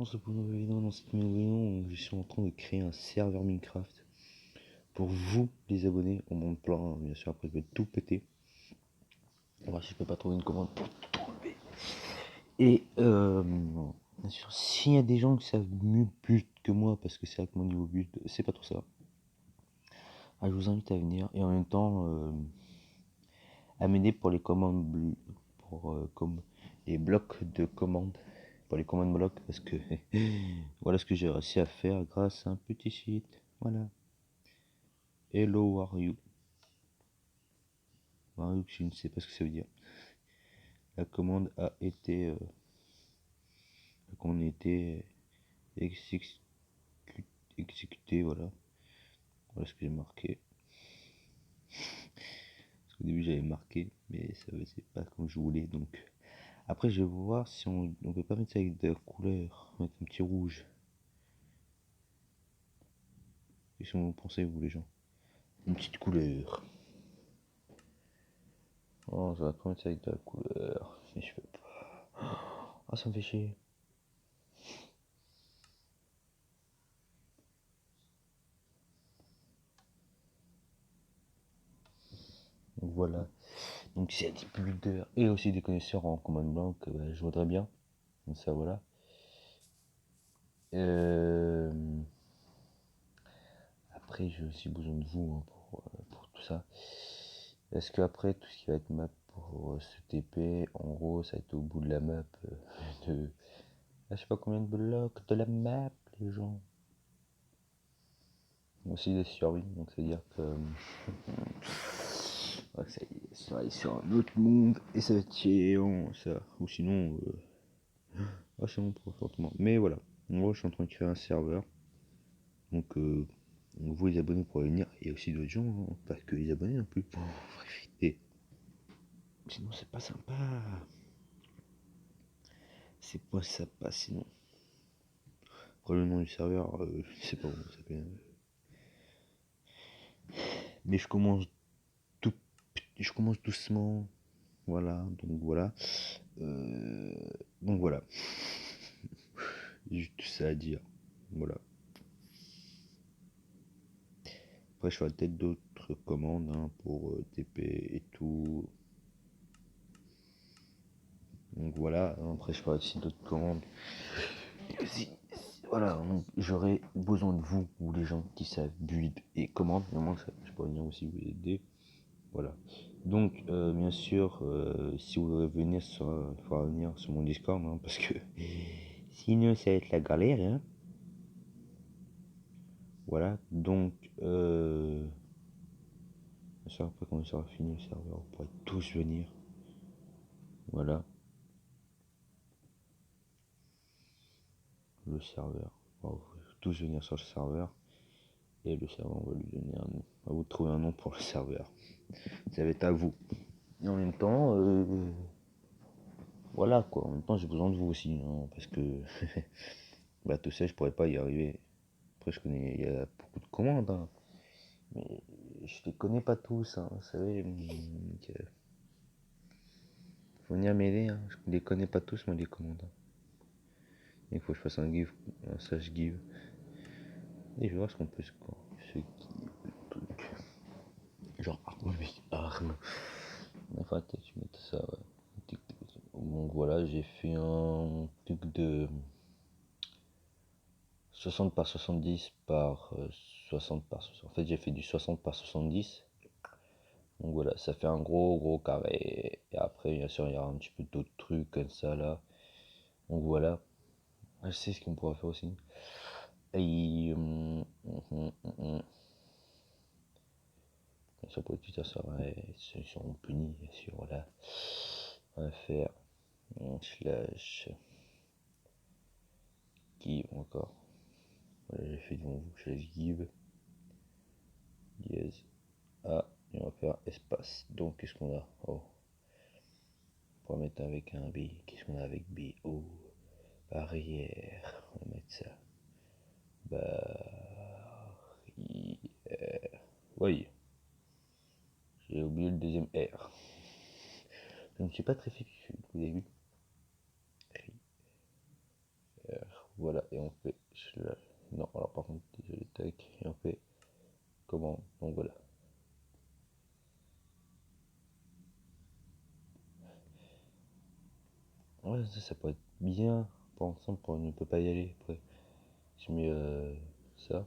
Pour une nouvelle vidéo, dans cette nouvelle vidéo, je suis en train de créer un serveur Minecraft pour vous, les abonnés, au monde plein. Bien sûr, après, je vais tout péter. On va voir si je peux pas trouver une commande pour tout enlever. Et bien sûr, s'il y a des gens qui savent mieux build que moi, parce que c'est vrai que mon niveau build, c'est pas trop ça. Je vous invite à venir et en même temps à m'aider pour les commandes, comme les blocs de commandes. Pour les commandes blocs, parce que voilà ce que j'ai réussi à faire grâce à un petit site. Voilà. Hello, are you? Je ne sais pas ce que ça veut dire. La commande a été exécutée, voilà. Voilà ce que j'ai marqué. Parce qu'au début j'avais marqué, mais ça faisait pas comme je voulais. Donc après je vais voir si on peut pas mettre ça avec de la couleur, mettre un petit rouge. Qu'est-ce que vous pensez vous les gens? Une petite couleur. Oh, ça va pas mettre ça avec de la couleur. Mais je peux pas. Ah, ça me fait chier. Donc voilà. Donc s'il y a des builders et aussi des connaisseurs en commande blanc, je voudrais bien. Donc ça voilà. Après j'ai aussi besoin de vous hein, pour tout ça. Est-ce que après tout ce qui va être map pour ce TP, en gros ça va être au bout de la map de. Je sais pas combien de blocs de la map les gens. Aussi des survies, donc c'est à dire que ouais, ça va aller sur un autre monde et ça va être chiant ça. Ou sinon c'est bon pour fortement. Mais voilà, en gros je suis en train de créer un serveur. Donc vous les abonnés pourrez venir et aussi d'autres gens, hein, pas que les abonnés non plus. Et sinon c'est pas sympa. C'est pas sympa sinon. Après le nom du serveur, je sais pas comment ça s'appelle. Mais je commence doucement. Voilà, donc voilà. Donc voilà. Juste ça à dire. Voilà. Après je ferai peut-être d'autres commandes hein, pour TP et tout. Donc voilà, après je ferai aussi d'autres commandes. Voilà, j'aurai besoin de vous, ou les gens qui savent build et commande. Moi, je peux venir aussi vous aider. Voilà. Donc, bien sûr, si vous voulez venir, il faudra venir sur mon Discord, hein, parce que sinon, ça va être la galère. Hein. Voilà. Donc, bien sûr, après, quand on sera fini le serveur, vous pourrez tous venir. Voilà. Le serveur. Bon, tous venir sur le serveur. Et le serveur, on va lui donner un nom. On va vous trouver un nom pour le serveur. Ça va être à vous. Et en même temps, voilà quoi. En même temps, j'ai besoin de vous aussi, hein, parce que bah tout ça, je pourrais pas y arriver. Après, je connais, il y a beaucoup de commandes, hein, mais je les connais pas tous. Hein, vous savez, faut venir m'aider. Hein, je les connais pas tous, moi les commandes. Hein. Il faut que je fasse un give, un slash give. Et je vais voir ce qu'on peut se give truc. Genre arme. Enfin, tu mets ça. Ouais. Donc voilà, j'ai fait un truc de 60 par 70 par 60 par 60. En fait, j'ai fait du 60 par 70. Donc voilà, ça fait un gros carré. Et après, bien sûr, il y aura un petit peu d'autres trucs comme ça là. Donc voilà. Je sais ce qu'on pourrait faire aussi. Et bien sûr, pour les tuteurs, ils seront punis, bien sûr. Voilà. On va faire slash give encore. Voilà, j'ai fait devant vous slash give. Dièse. A. Et on va faire espace. Donc, qu'est-ce qu'on a? Oh. On va mettre avec un B. Qu'est-ce qu'on a avec B? Oh. Barrière. On va mettre ça. Barrière. Oui. J'ai oublié le deuxième R. Je ne suis pas très fifus, vous avez vu? R. Voilà, et on fait. Non, alors par contre, désolé, tac, et on fait comment? Donc voilà. Ouais, ça pourrait être bien. Pour ensemble, on ne peut pas y aller. Après, je mets ça.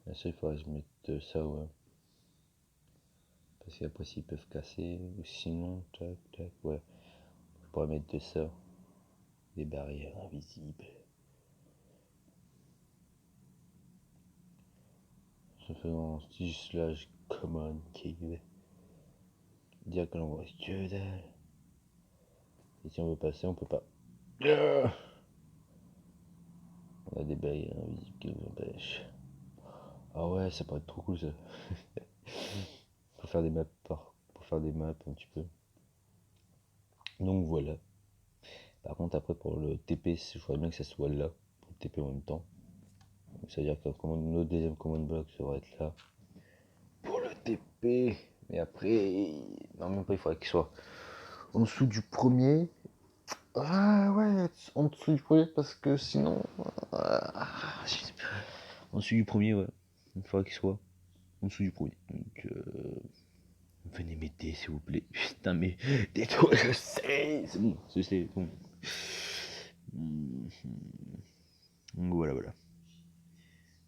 Là, ça, il faudrait que je mette ça, ouais. Parce qu'après, s'ils peuvent casser, ou sinon, tac, tac, ouais. Je pourrais mettre de ça. Des barrières invisibles. Je fais en style slash common cave. Dire que l'on voit que dalle. Et si on veut passer, on peut pas. On a des barrières invisibles qui nous empêchent. Ah ouais, ça pourrait être trop cool ça. Pour faire des maps pour faire des maps un petit peu. Donc voilà. Par contre après pour le TP, je voudrais bien que ça soit là. Pour le TP en même temps. C'est-à-dire que notre deuxième command block ça va être là. Pour le TP. Mais après. Non même pas, il faudrait qu'il soit en dessous du premier. Ah ouais, en dessous du premier parce que sinon. En dessous du premier, ouais. Il faudrait qu'il soit en dessous du premier. Donc venez m'aider s'il vous plaît. Putain mais tais-toi, je sais. C'est bon, c'est bon. Donc voilà, voilà.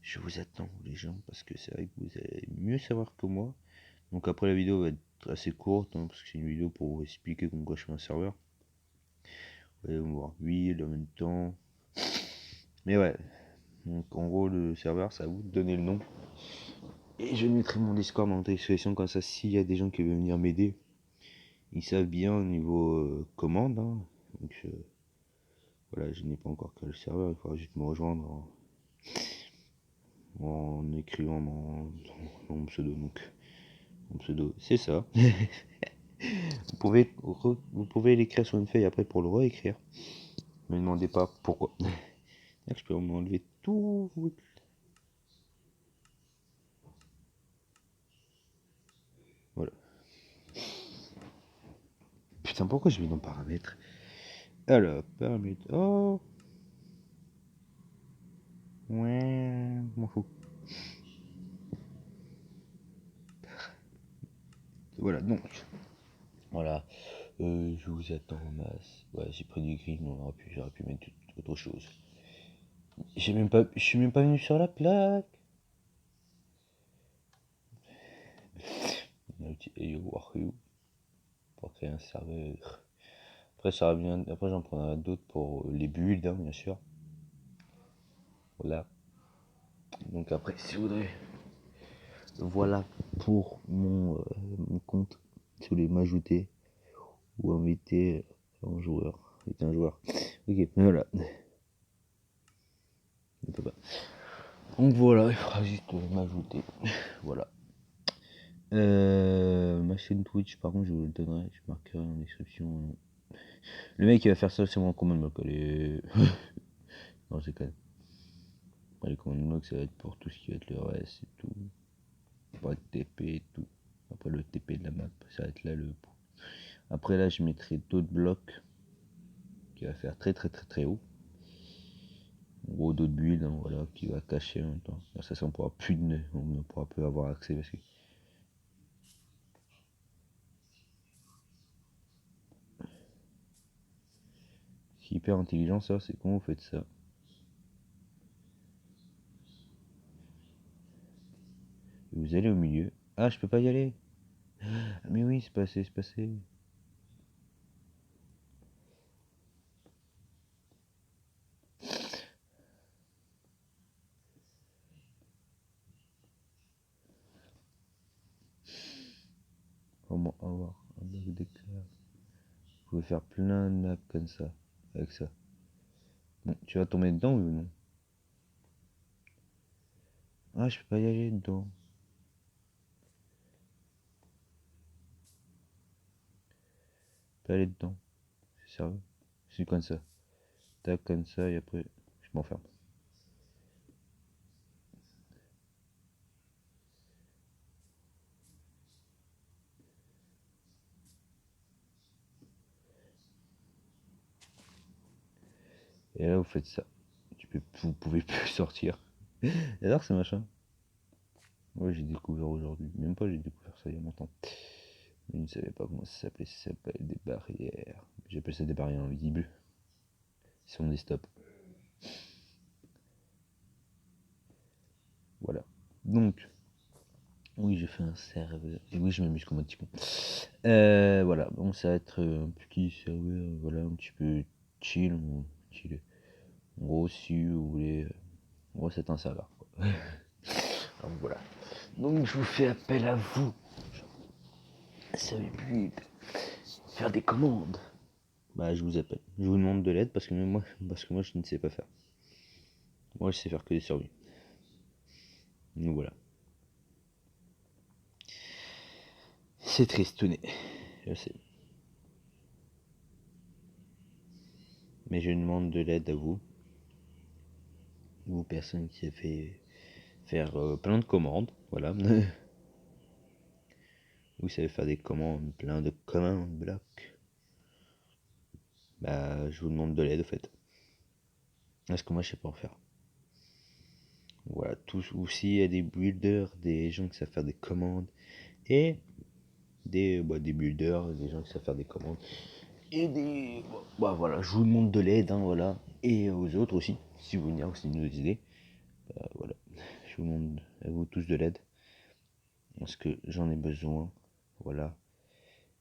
Je vous attends les gens parce que c'est vrai que vous allez mieux savoir que moi. Donc après la vidéo va être assez courte parce que c'est une vidéo pour vous expliquer comment je fais un serveur. Vous allez voir 8 en même temps. Mais ouais. Donc en gros le serveur ça va vous donner le nom. Et je mettrai mon Discord dans la description comme ça s'il y a des gens qui veulent venir m'aider. Ils savent bien au niveau commande. Hein. Donc voilà, je n'ai pas encore créé le serveur, il faudra juste me rejoindre en écrivant mon pseudo. Donc mon pseudo c'est ça. Vous pouvez l'écrire sur une feuille après pour le réécrire. Ne me demandez pas pourquoi. Je peux m'enlever tout. Voilà. Putain, pourquoi je vais dans paramètres? Alors, paramètres. Oh. Ouais, m'en fous. Voilà, donc. Voilà. Je vous attends en masse. Ouais, j'ai pris du gris, mais j'aurais pu mettre autre chose. Je suis même pas venu sur la plaque. On a utilisé Wahoo pour créer un serveur. Après, après j'en prendrai d'autres pour les builds, hein, bien sûr. Voilà. Donc après, si vous voudrez, voilà pour mon compte. Si vous voulez m'ajouter ou inviter un joueur. Inviter un joueur. Ok, voilà. On peut pas. Donc voilà, il faudra juste m'ajouter. Voilà. Ma chaîne Twitch, par contre, je vous le donnerai. Je marquerai en description. Le mec qui va faire ça, c'est moi quand même. Allez. Non, c'est quand même. Les commandes blocs, ça va être pour tout ce qui va être le reste et tout. Pour être TP et tout. Après le TP de la map, ça va être là le. Après là, je mettrai d'autres blocs qui va faire très très très très haut. En gros, d'autres builds, hein, voilà, qui va cacher en même temps. Ça, on pourra plus on ne pourra plus avoir accès parce que. C'est hyper intelligent ça, c'est comment vous faites ça? Et vous allez au milieu. Ah, je peux pas y aller. Ah, mais oui, c'est passé, c'est passé. Comment avoir un bloc d'éclair? Vous pouvez faire plein de maps comme ça, avec ça. Bon, tu vas tomber dedans, oui ou non? Ah, je peux pas y aller dedans. Je peux aller dedans. C'est sérieux? C'est comme ça. Tac, comme ça, et après, je m'enferme. Et là, vous faites ça. Vous pouvez plus sortir. J'adore ce machin. Ouais, j'ai découvert aujourd'hui. Même pas, j'ai découvert ça il y a longtemps. Je ne savais pas comment ça s'appelait. Ça s'appelle des barrières. J'appelle ça des barrières invisibles. Ce sont des stops. Voilà. Donc, oui, j'ai fait un serveur. Et oui, je m'amuse comme un petit con. Voilà. Bon, ça va être un petit serveur. Voilà, un petit peu chill. Chill. En gros, si vous voulez. En gros, c'est un serveur. Quoi. Alors voilà. Donc, je vous fais appel à vous. Savez plus faire des commandes. Bah, je vous appelle. Je vous demande de l'aide parce que moi, je ne sais pas faire. Moi, je sais faire que des survies. Donc voilà. C'est tristouné, je sais. Mais je demande de l'aide à vous. Vous, personne qui a fait faire plein de commandes. Voilà. Vous savez faire des commandes, plein de commandes blocs. Bah, je vous demande de l'aide au fait. Parce que moi, je sais pas en faire. Voilà, tous aussi, il y a des builders, des gens qui savent faire des commandes. Et des builders, des gens qui savent faire des commandes. Et des. Bah voilà, je vous demande de l'aide, hein, voilà. Et aux autres aussi, si vous venez aussi nous aider. Bah voilà, je vous demande à vous tous de l'aide. Parce que j'en ai besoin. Voilà.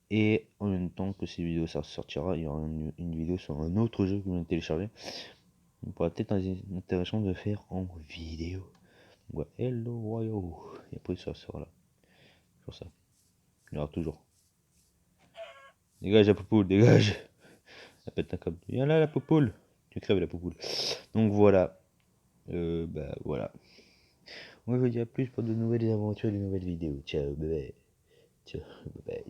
Et en même temps que ces vidéos ça sortira, il y aura une vidéo sur un autre jeu que vous venez de télécharger. Il pourrait peut-être être intéressant de faire en vidéo. Ouais, hello, wayo. Et après ça sera là. Sur ça. Il y aura toujours. Dégage la poupoule, dégage. Elle pète un câble. Viens là la poupoule. Tu crèves la poupoule. Donc voilà. Bah voilà. On va vous dire plus pour de nouvelles aventures et de nouvelles vidéos. Ciao, bye. Ciao, bye.